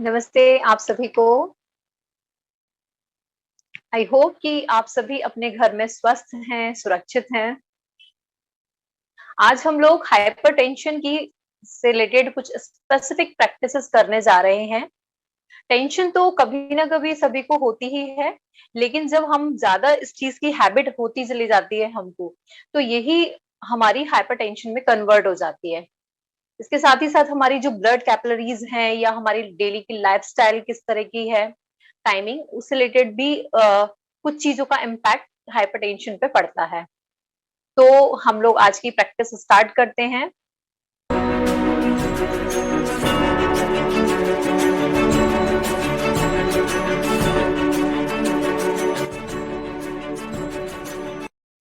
नमस्ते आप सभी को। आई होप कि आप सभी अपने घर में स्वस्थ हैं, सुरक्षित हैं। आज हम लोग हाइपरटेंशन की से रिलेटेड कुछ स्पेसिफिक प्रैक्टिसेस करने जा रहे हैं। टेंशन तो कभी ना कभी सभी को होती ही है, लेकिन जब हम ज्यादा इस चीज की हैबिट होती चली जाती है हमको, तो यही हमारी हाइपरटेंशन में कन्वर्ट हो जाती है। इसके साथ ही साथ हमारी जो ब्लड कैपिलरीज हैं या हमारी डेली की लाइफस्टाइल किस तरह की है, टाइमिंग, उससे रिलेटेड भी कुछ चीजों का इम्पैक्ट हाइपरटेंशन पे पड़ता है। तो हम लोग आज की प्रैक्टिस स्टार्ट करते हैं।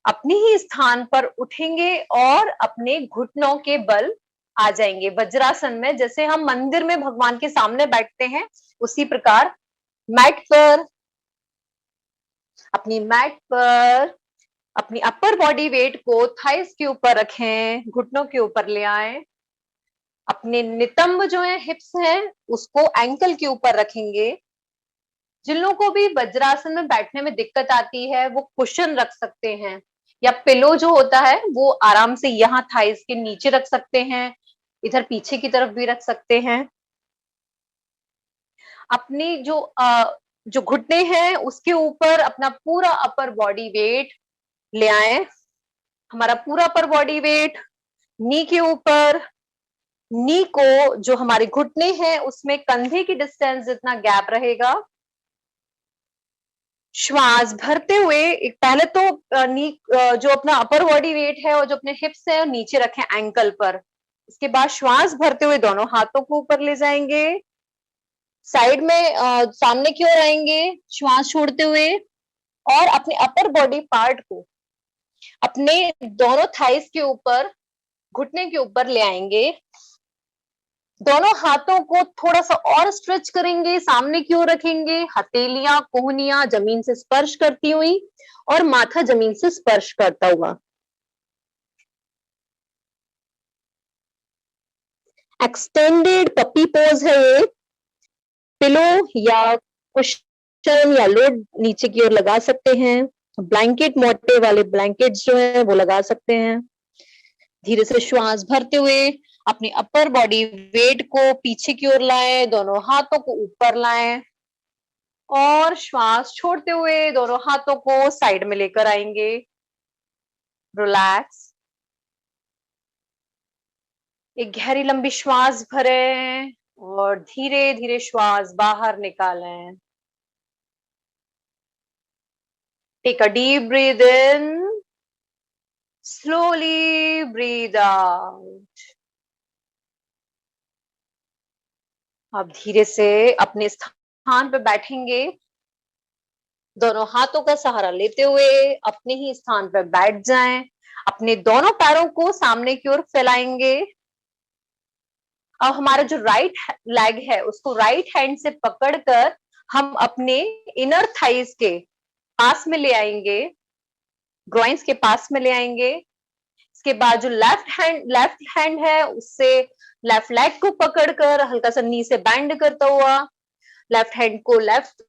अपने ही स्थान पर उठेंगे और अपने घुटनों के बल आ जाएंगे वज्रासन में, जैसे हम मंदिर में भगवान के सामने बैठते हैं उसी प्रकार मैट पर, अपनी मैट पर अपनी अपर बॉडी वेट को थाइस के ऊपर रखें, घुटनों के ऊपर ले आए। अपने नितंब जो है, हिप्स हैं, उसको एंकल के ऊपर रखेंगे। जिन लोगों को भी वज्रासन में बैठने में दिक्कत आती है वो कुशन रख सकते हैं, या पिलो जो होता है वो आराम से यहाँ थाइस के नीचे रख सकते हैं, इधर पीछे की तरफ भी रख सकते हैं। अपनी जो घुटने हैं उसके ऊपर अपना पूरा अपर बॉडी वेट ले आए। हमारा पूरा अपर बॉडी वेट नी के ऊपर, नी को जो हमारे घुटने हैं उसमें कंधे की डिस्टेंस जितना गैप रहेगा। श्वास भरते हुए एक पहले तो नी जो अपना अपर बॉडी वेट है और जो अपने हिप्स है नीचे रखें एंकल पर। इसके बाद श्वास भरते हुए दोनों हाथों को ऊपर ले जाएंगे, साइड में सामने की ओर आएंगे श्वास छोड़ते हुए, और अपने अपर बॉडी पार्ट को अपने दोनों थाइस के ऊपर, घुटने के ऊपर ले आएंगे। दोनों हाथों को थोड़ा सा और स्ट्रेच करेंगे, सामने की ओर रखेंगे, हथेलियां कोहनियां जमीन से स्पर्श करती हुई और माथा जमीन से स्पर्श करता हुआ। एक्सटेंडेड पपी पोज है ये। पिलो या कुशन या लोड नीचे की ओर लगा सकते हैं। ब्लैंकेट, मोटे वाले ब्लैंकेट्स जो है वो लगा सकते हैं। धीरे से श्वास भरते हुए अपने अपर बॉडी वेट को पीछे की ओर लाएं, दोनों हाथों को ऊपर लाएं, और श्वास छोड़ते हुए दोनों हाथों को साइड में लेकर आएंगे। रिलैक्स। एक गहरी लंबी श्वास भरें और धीरे धीरे श्वास बाहर निकालें। Take a deep breath in, slowly breathe out. आप धीरे से अपने स्थान पर बैठेंगे, दोनों हाथों का सहारा लेते हुए अपने ही स्थान पर बैठ जाएं। अपने दोनों पैरों को सामने की ओर फैलाएंगे। अब हमारा जो राइट लेग है उसको राइट हैंड से पकड़कर हम अपने इनर थाइस के पास में ले आएंगे, ग्रॉइंस के पास में ले आएंगे। इसके बाद जो लेफ्ट हैंड है उससे लेफ्ट लेग को पकड़कर हल्का सा नी से बैंड करता हुआ लेफ्ट हैंड को लेफ्ट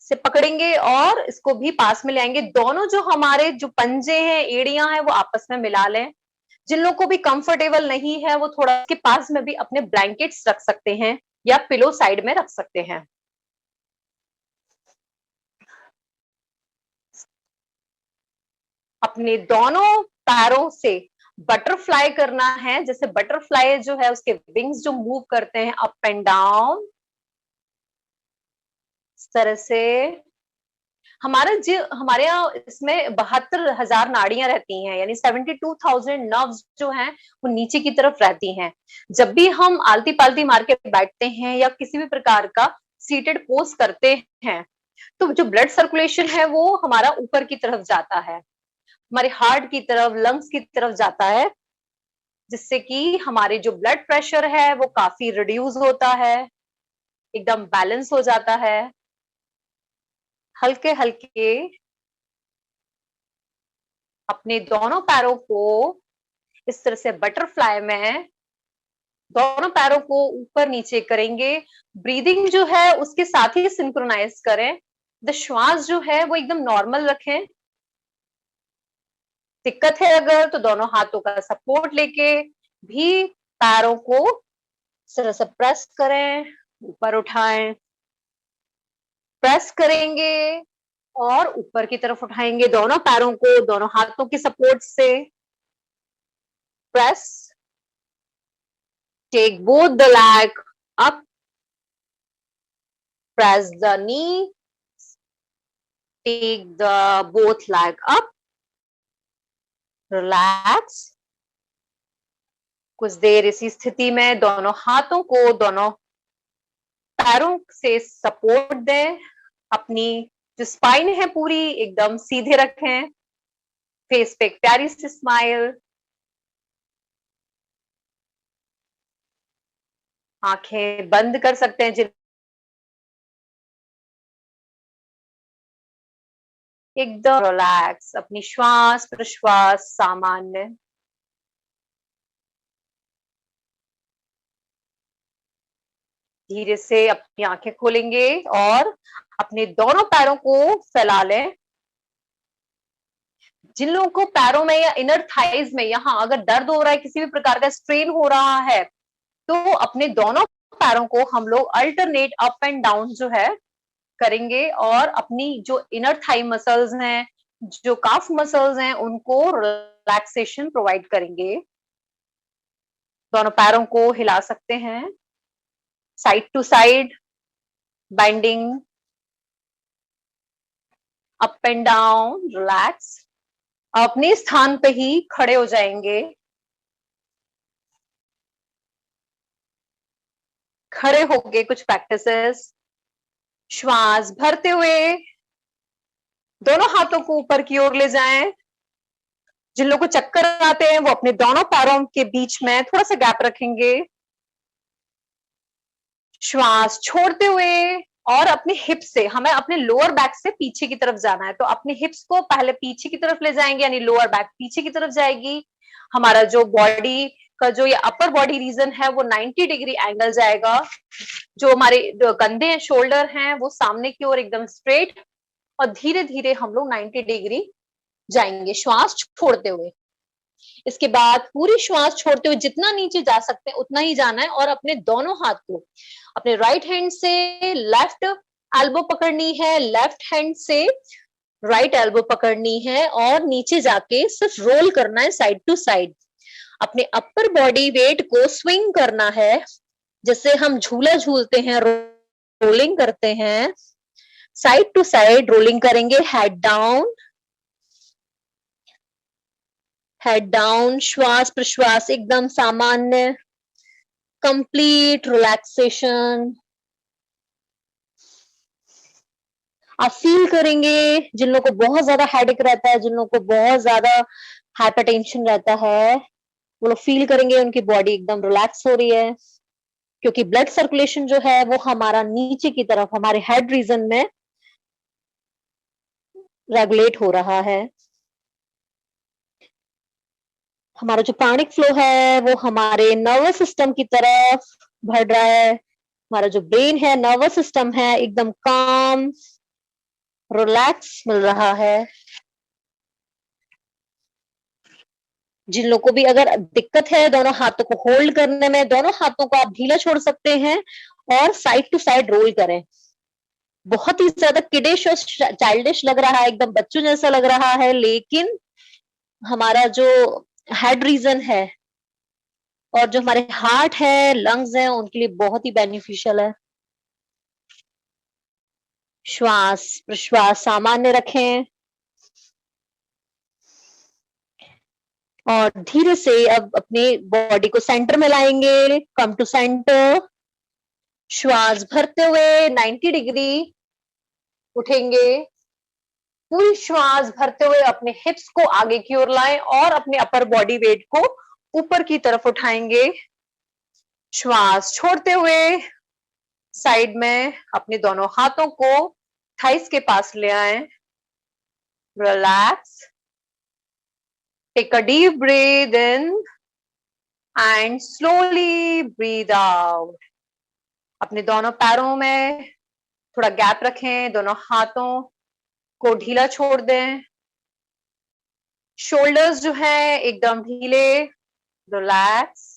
से पकड़ेंगे और इसको भी पास में ले आएंगे। दोनों जो हमारे जो पंजे हैं, एड़ियां हैं, वो आपस में मिला लें। जिन लोगों को भी कंफर्टेबल नहीं है वो थोड़ा के पास में भी अपने ब्लैंकेट्स रख सकते हैं या पिलो साइड में रख सकते हैं। अपने दोनों पैरों से बटरफ्लाई करना है, जैसे बटरफ्लाई जो है उसके विंग्स जो मूव करते हैं अप एंड डाउन, इस तरह से। हमारे यहाँ इसमें 72,000 नाड़ियां रहती हैं, यानी 72,000 नर्व्स जो हैं वो नीचे की तरफ रहती हैं। जब भी हम आलती पालती मार के बैठते हैं या किसी भी प्रकार का सीटेड पोज करते हैं, तो जो ब्लड सर्कुलेशन है वो हमारा ऊपर की तरफ जाता है, हमारे हार्ट की तरफ, लंग्स की तरफ जाता है, जिससे कि हमारे जो ब्लड प्रेशर है वो काफी रिड्यूस होता है, एकदम बैलेंस हो जाता है। हल्के हल्के अपने दोनों पैरों को इस तरह से बटरफ्लाई में दोनों पैरों को ऊपर नीचे करेंगे। ब्रीदिंग जो है उसके साथ ही सिंक्रोनाइज करें। द श्वास जो है वो एकदम नॉर्मल रखें। दिक्कत है अगर तो दोनों हाथों का सपोर्ट लेके भी पैरों को जरा सा प्रेस करें, ऊपर उठाएं। प्रेस करेंगे और ऊपर की तरफ उठाएंगे दोनों पैरों को दोनों हाथों के सपोर्ट से। Press, take both the leg up, press the knee, take the both leg up, relax। कुछ देर इसी स्थिति में दोनों हाथों को दोनों पैरों से सपोर्ट दें। अपनी जो स्पाइन है पूरी एकदम सीधे रखें। फेस पे एक प्यारी सी स्माइल। आंखें बंद कर सकते हैं जिन एकदम रिलैक्स, अपनी श्वास प्रश्वास सामान्य। धीरे से अपनी आंखें खोलेंगे और अपने दोनों पैरों को फैला लें। जिन लोगों को पैरों में या इनर थाइज में यहाँ अगर दर्द हो रहा है, किसी भी प्रकार का स्ट्रेन हो रहा है, तो अपने दोनों पैरों को हम लोग अल्टरनेट अप एंड डाउन जो है करेंगे और अपनी जो इनर थाई मसल्स हैं, जो काफ मसल्स हैं, उनको रिलैक्सेशन प्रोवाइड करेंगे। दोनों पैरों को हिला सकते हैं side to side, binding up and down, relax. अपने स्थान पे ही खड़े हो जाएंगे। खड़े होके कुछ प्रैक्टिसेस। श्वास भरते हुए दोनों हाथों को ऊपर की ओर ले जाएं। जिन लोगों को चक्कर आते हैं वो अपने दोनों पैरों के बीच में थोड़ा सा गैप रखेंगे। श्वास छोड़ते हुए और अपने हिप्स से, हमें अपने लोअर बैक से पीछे की तरफ जाना है, तो अपने हिप्स को पहले पीछे की तरफ ले जाएंगे, यानी लोअर बैक पीछे की तरफ जाएगी। हमारा जो बॉडी का जो ये अपर बॉडी रीजन है वो 90 डिग्री एंगल जाएगा। जो हमारे कंधे हैं, शोल्डर हैं, वो सामने की ओर एकदम स्ट्रेट, और धीरे धीरे हम लोग 90 डिग्री जाएंगे श्वास छोड़ते हुए। इसके बाद पूरी श्वास छोड़ते हुए जितना नीचे जा सकते हैं उतना ही जाना है, और अपने दोनों हाथ को अपने राइट हैंड से लेफ्ट एल्बो पकड़नी है, लेफ्ट हैंड से राइट एल्बो पकड़नी है, और नीचे जाके सिर्फ रोल करना है साइड टू साइड। अपने अपर बॉडी वेट को स्विंग करना है, जैसे हम झूला झूलते हैं, रोलिंग करते हैं। साइड टू साइड रोलिंग करेंगे, हेड डाउन, श्वास प्रश्वास एकदम सामान्य, कंप्लीट रिलैक्सेशन। आप फील करेंगे जिन लोगों को बहुत ज्यादा हेडेक रहता है, जिन लोगों को बहुत ज्यादा हाइपरटेंशन रहता है, वो लोग फील करेंगे उनकी बॉडी एकदम रिलैक्स हो रही है, क्योंकि ब्लड सर्कुलेशन जो है वो हमारा नीचे की तरफ हमारे हेड रीजन में रेगुलेट हो रहा है। हमारा जो प्राणिक फ्लो है वो हमारे नर्वस सिस्टम की तरफ बढ़ रहा है। हमारा जो ब्रेन है, नर्वस सिस्टम है, एकदम काम रिलैक्स मिल रहा है। जिन लोगों को भी अगर दिक्कत है दोनों हाथों को होल्ड करने में, दोनों हाथों को आप ढीला छोड़ सकते हैं और साइड टू साइड रोल करें। बहुत ही ज्यादा किडिश और चाइल्डिश लग रहा है, एकदम बच्चों जैसा लग रहा है, लेकिन हमारा जो हेड रीजन है और जो हमारे हार्ट है, लंग्स हैं, उनके लिए बहुत ही बेनिफिशियल है। श्वास प्रश्वास सामान्य रखें और धीरे से अब अपने बॉडी को सेंटर में लाएंगे। Come to centre. श्वास भरते हुए 90 डिग्री उठेंगे। पूरी श्वास भरते हुए अपने हिप्स को आगे की ओर लाएं और अपने अपर बॉडी वेट को ऊपर की तरफ उठाएंगे। श्वास छोड़ते हुए साइड में अपने दोनों हाथों को थाइस के पास ले आएं। Relax. Take a deep breath in and slowly breathe out. अपने दोनों पैरों में थोड़ा गैप रखें, दोनों हाथों को ढीला छोड़ दें। शोल्डर्स जो है एकदम ढीले, रिलैक्स।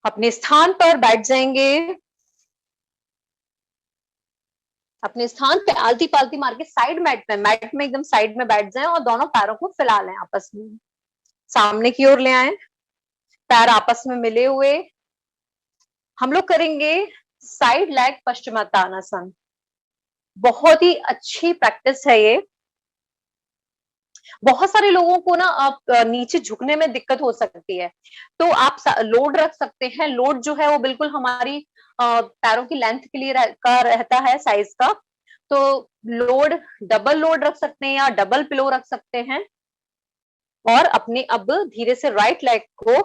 अपने स्थान पर बैठ जाएंगे। अपने स्थान पे आलती पालती मार के साइड मैट में एकदम साइड में बैठ जाएं और दोनों पैरों को फैला लें आपस में, सामने की ओर ले आए, पैर आपस में मिले हुए। हम लोग करेंगे साइड लेग पश्चिमोत्तानासन। बहुत ही अच्छी प्रैक्टिस है ये। बहुत सारे लोगों को ना आप नीचे झुकने में दिक्कत हो सकती है, तो आप लोड रख सकते हैं। लोड जो है वो बिल्कुल हमारी पैरों की लेंथ के लिए का रहता है, साइज का। तो लोड, डबल लोड रख सकते हैं या डबल पिलो रख सकते हैं। और अपने अब धीरे से राइट लेग को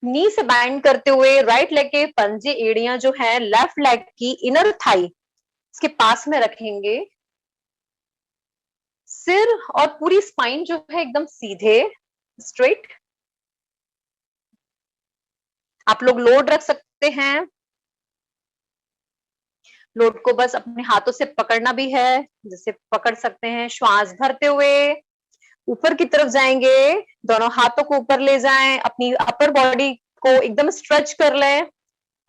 नी से बैंड करते हुए राइट लेग के पंजे एड़ियां जो है लेफ्ट लेग की इनर थाई इसके पास में रखेंगे। सिर और पूरी स्पाइन जो है एकदम सीधे, स्ट्रेट। आप लोग लोड रख सकते हैं। लोड को बस अपने हाथों से पकड़ना भी है, जैसे पकड़ सकते हैं। श्वास भरते हुए ऊपर की तरफ जाएंगे, दोनों हाथों को ऊपर ले जाएं, अपनी अपर बॉडी को एकदम स्ट्रेच कर लें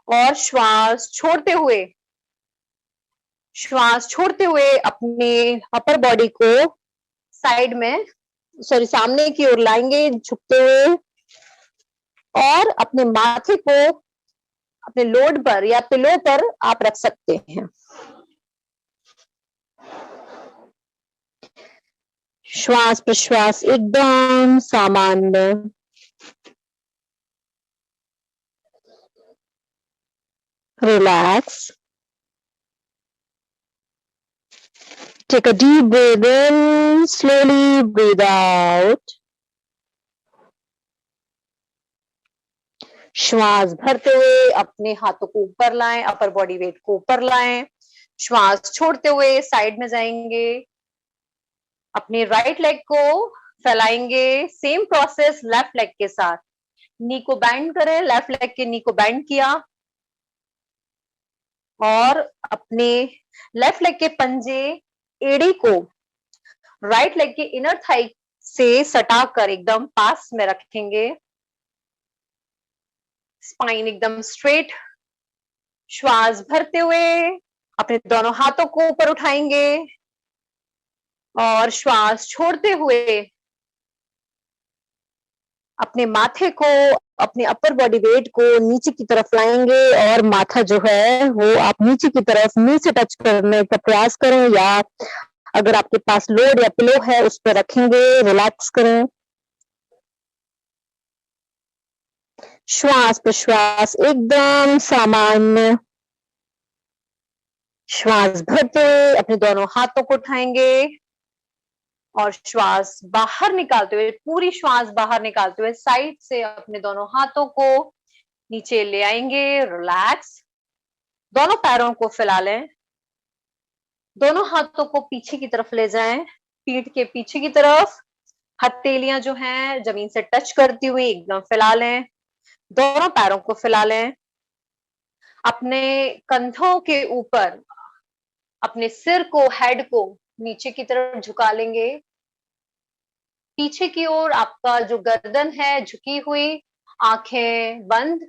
और श्वास छोड़ते हुए अपने अपर बॉडी को साइड में, सामने की ओर लाएंगे झुकते हुए। और अपने माथे को अपने लोड पर या पिलो पर आप रख सकते हैं। श्वास प्रश्वास एकदम सामान्य। Relax. Take a deep breath in, slowly breathe out. श्वास भरते हुए अपने हाथों को ऊपर लाएं, अपर बॉडी वेट को ऊपर लाएं। श्वास छोड़ते हुए साइड में जाएंगे, अपने राइट लेग को फैलाएंगे। सेम प्रोसेस लेफ्ट लेग के साथ। नी को बैंड करें, लेफ्ट लेग के नी को बैंड किया और अपने लेफ्ट लेग के पंजे एड़ी को राइट लेग के इनर थाई से सटाकर एकदम पास में रखेंगे। स्पाइन एकदम स्ट्रेट। श्वास भरते हुए अपने दोनों हाथों को ऊपर उठाएंगे और श्वास छोड़ते हुए अपने माथे को, अपने अपर बॉडी वेट को नीचे की तरफ लाएंगे और माथा जो है वो आप नीचे की तरफ मुंह से टच करने का प्रयास करें, या अगर आपके पास लोड या पिलो है उस पर रखेंगे। रिलैक्स करें। श्वास प्रश्वास एकदम सामान्य। श्वास भरते हुए अपने दोनों हाथों को उठाएंगे और श्वास बाहर निकालते हुए, पूरी श्वास बाहर निकालते हुए साइड से अपने दोनों हाथों को नीचे ले आएंगे। रिलैक्स। दोनों पैरों को फैला लें, दोनों हाथों को पीछे की तरफ ले जाएं, पीठ के पीछे की तरफ। हथेलियां जो हैं जमीन से टच करती हुई एकदम फैला लें, दोनों पैरों को फैला लें। अपने कंधों के ऊपर अपने सिर को, हेड को नीचे की तरफ झुका लेंगे। पीछे की ओर आपका जो गर्दन है झुकी हुई, आंखें बंद।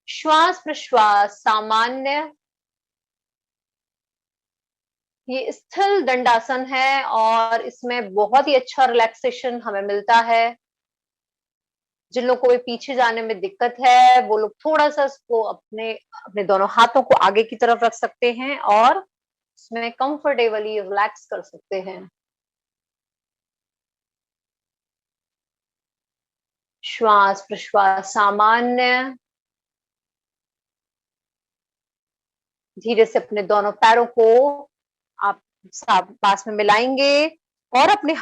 श्वास प्रश्वास सामान्य। ये स्थिर दंडासन है और इसमें बहुत ही अच्छा रिलैक्सेशन हमें मिलता है। जिन लोगों को भी पीछे जाने में दिक्कत है वो लोग थोड़ा सा इसको अपने अपने दोनों हाथों को आगे की तरफ रख सकते हैं और इसमें कंफर्टेबली रिलैक्स कर सकते हैं। श्वास प्रश्वास सामान्य। धीरे से अपने दोनों पैरों को आप पास में मिलाएंगे और अपने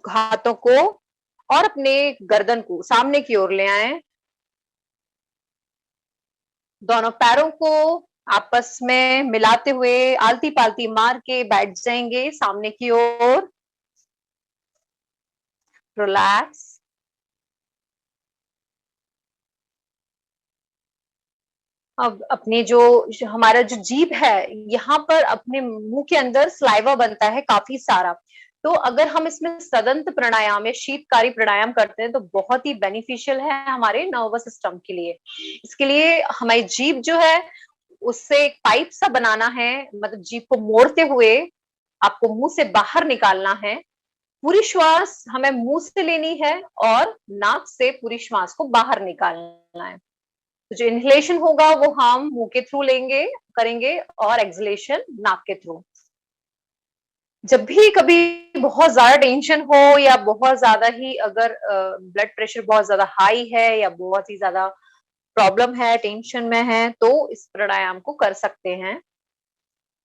हाथों को और अपने गर्दन को सामने की ओर ले आए। दोनों पैरों को आपस में मिलाते हुए आलती पालती मार के बैठ जाएंगे सामने की ओर। रिलैक्स। अब अपने जो हमारा जो जीभ है, यहाँ पर अपने मुंह के अंदर सलाइवा बनता है काफी सारा। तो अगर हम इसमें सदंत प्राणायाम या शीतकारी प्राणायाम करते हैं तो बहुत ही बेनिफिशियल है हमारे नर्वस सिस्टम के लिए। इसके लिए हमारी जीभ जो है उससे एक पाइप सा बनाना है, मतलब जीभ को मोड़ते हुए आपको मुंह से बाहर निकालना है। पूरी श्वास हमें मुंह से लेनी है और नाक से पूरी श्वास को बाहर निकालना है। तो जो इनहेलेशन होगा वो हम मुंह के थ्रू लेंगे, करेंगे, और एक्सलेशन नाक के थ्रू। जब भी कभी बहुत ज्यादा टेंशन हो या बहुत ज्यादा ही अगर ब्लड प्रेशर बहुत ज्यादा हाई है या बहुत ही ज्यादा प्रॉब्लम है, टेंशन में है, तो इस प्राणायाम को कर सकते हैं।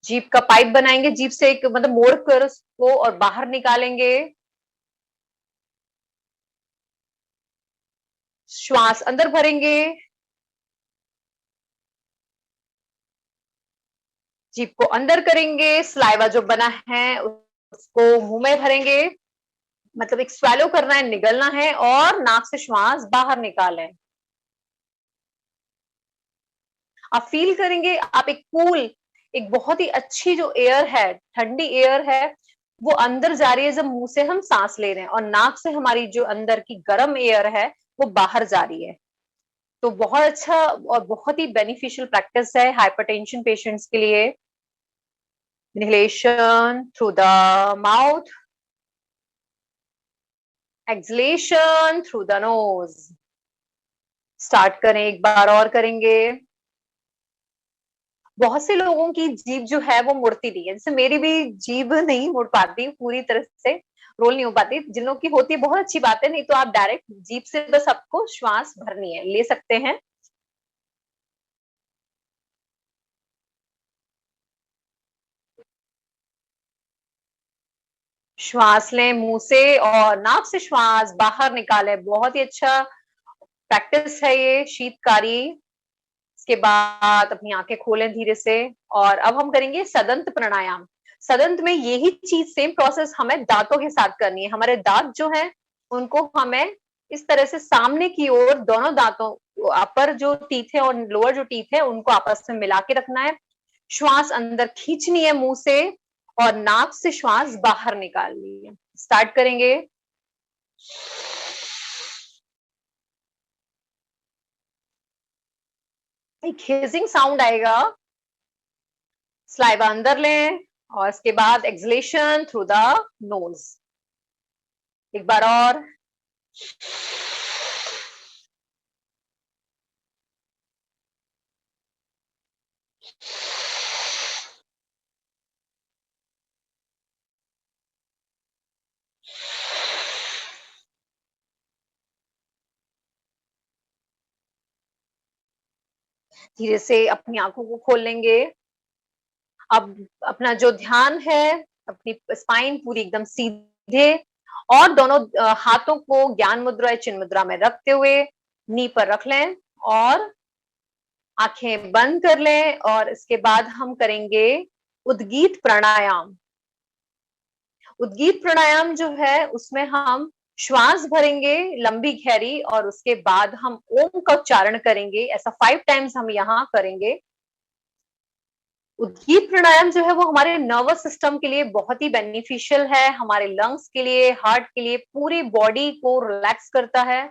जीभ का पाइप बनाएंगे, जीभ से एक मतलब मोड़ कर उसको और बाहर निकालेंगे। श्वास अंदर भरेंगे, जीभ को अंदर करेंगे, सलाइवा जो बना है उसको मुंह में भरेंगे, मतलब एक स्वेलो करना है, निगलना है, और नाक से श्वास बाहर निकालें। आप फील करेंगे आप एक कूल, एक बहुत ही अच्छी जो एयर है, ठंडी एयर है, वो अंदर जा रही है जब मुंह से हम सांस ले रहे हैं, और नाक से हमारी जो अंदर की गर्म एयर है वो बाहर जा रही है। तो बहुत अच्छा और बहुत ही बेनिफिशियल प्रैक्टिस है हाइपरटेंशन पेशेंट्स के लिए। Inhalation through the mouth, acceleration through the nose. Start करें, एक बार और करेंगे। बहुत से लोगों की जीभ जो है वो मुड़ती नहीं है, जैसे मेरी भी जीभ नहीं मुड़ पाती पूरी तरह से, रोल नहीं हो पाती। जिन लोगों की होती है बहुत अच्छी बात है, नहीं तो आप डायरेक्ट जीभ से बस आपको श्वास भरनी है, ले सकते हैं। श्वास लें मुंह से और नाक से श्वास बाहर निकालें। बहुत ही अच्छा प्रैक्टिस है ये शीतकारी। इसके बाद अपनी आंखें खोलें धीरे से, और अब हम करेंगे सदंत प्राणायाम। सदंत में यही चीज, सेम प्रोसेस हमें दांतों के साथ करनी है। हमारे दांत जो है उनको हमें इस तरह से सामने की ओर, दोनों दांतों, अपर जो टीथ है और लोअर जो टीथ है उनको आपस में मिला के रखना है। श्वास अंदर खींचनी है मुंह से, और नाक से श्वास बाहर निकालनी है। स्टार्ट करेंगे। एक हिजिंग साउंड आएगा, स्लाइवा अंदर लें, और इसके बाद एक्सलेशन थ्रू द नोज। एक बार और। धीरे से अपनी आंखों को खोल लेंगे। अब अपना जो ध्यान है, अपनी स्पाइन पूरी एकदम सीधे, और दोनों हाथों को ज्ञान मुद्रा या चिन्ह मुद्रा में रखते हुए नी पर रख लें, और आंखें बंद कर लें। और इसके बाद हम करेंगे उद्गीत प्राणायाम। उद्गीत प्राणायाम जो है उसमें हम श्वास भरेंगे लंबी गहरी, और उसके बाद हम ओम का उच्चारण करेंगे। ऐसा 5 टाइम्स हम यहाँ करेंगे। उद्गीत प्राणायाम जो है वो हमारे नर्वस सिस्टम के लिए बहुत ही बेनिफिशियल है, हमारे लंग्स के लिए, हार्ट के लिए, पूरी बॉडी को रिलैक्स करता है,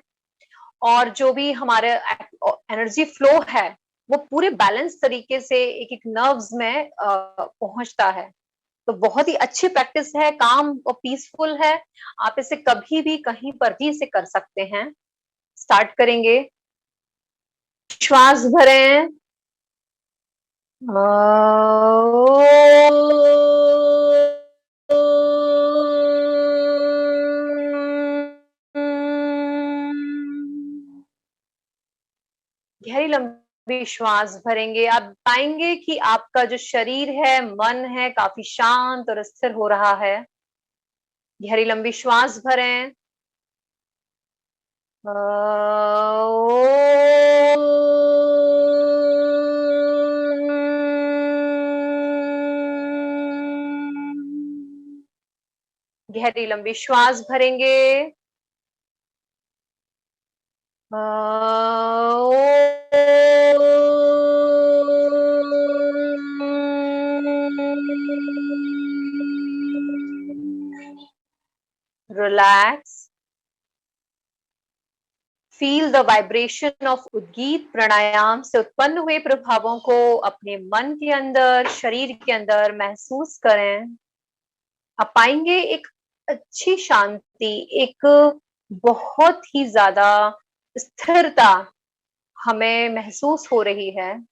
और जो भी हमारे एनर्जी फ्लो है वो पूरे बैलेंस तरीके से एक एक नर्व्स में पहुंचता है। तो बहुत ही अच्छी प्रैक्टिस है, काम और पीसफुल है। आप इसे कभी भी कहीं पर भी इसे कर सकते हैं। स्टार्ट करेंगे। श्वास भरें। गहरी लंबी श्वास भरेंगे। आप पाएंगे कि आपका जो शरीर है, मन है, काफी शांत और स्थिर हो रहा है। गहरी लंबी श्वास भरें। गहरी लंबी श्वास भरेंगे। Relax, feel the vibration of उद्गीत प्राणायाम से उत्पन्न हुए प्रभावों को अपने मन के अंदर, शरीर के अंदर महसूस करें। आप पाएंगे एक अच्छी शांति, एक बहुत ही ज्यादा स्थिरता हमें महसूस हो रही है।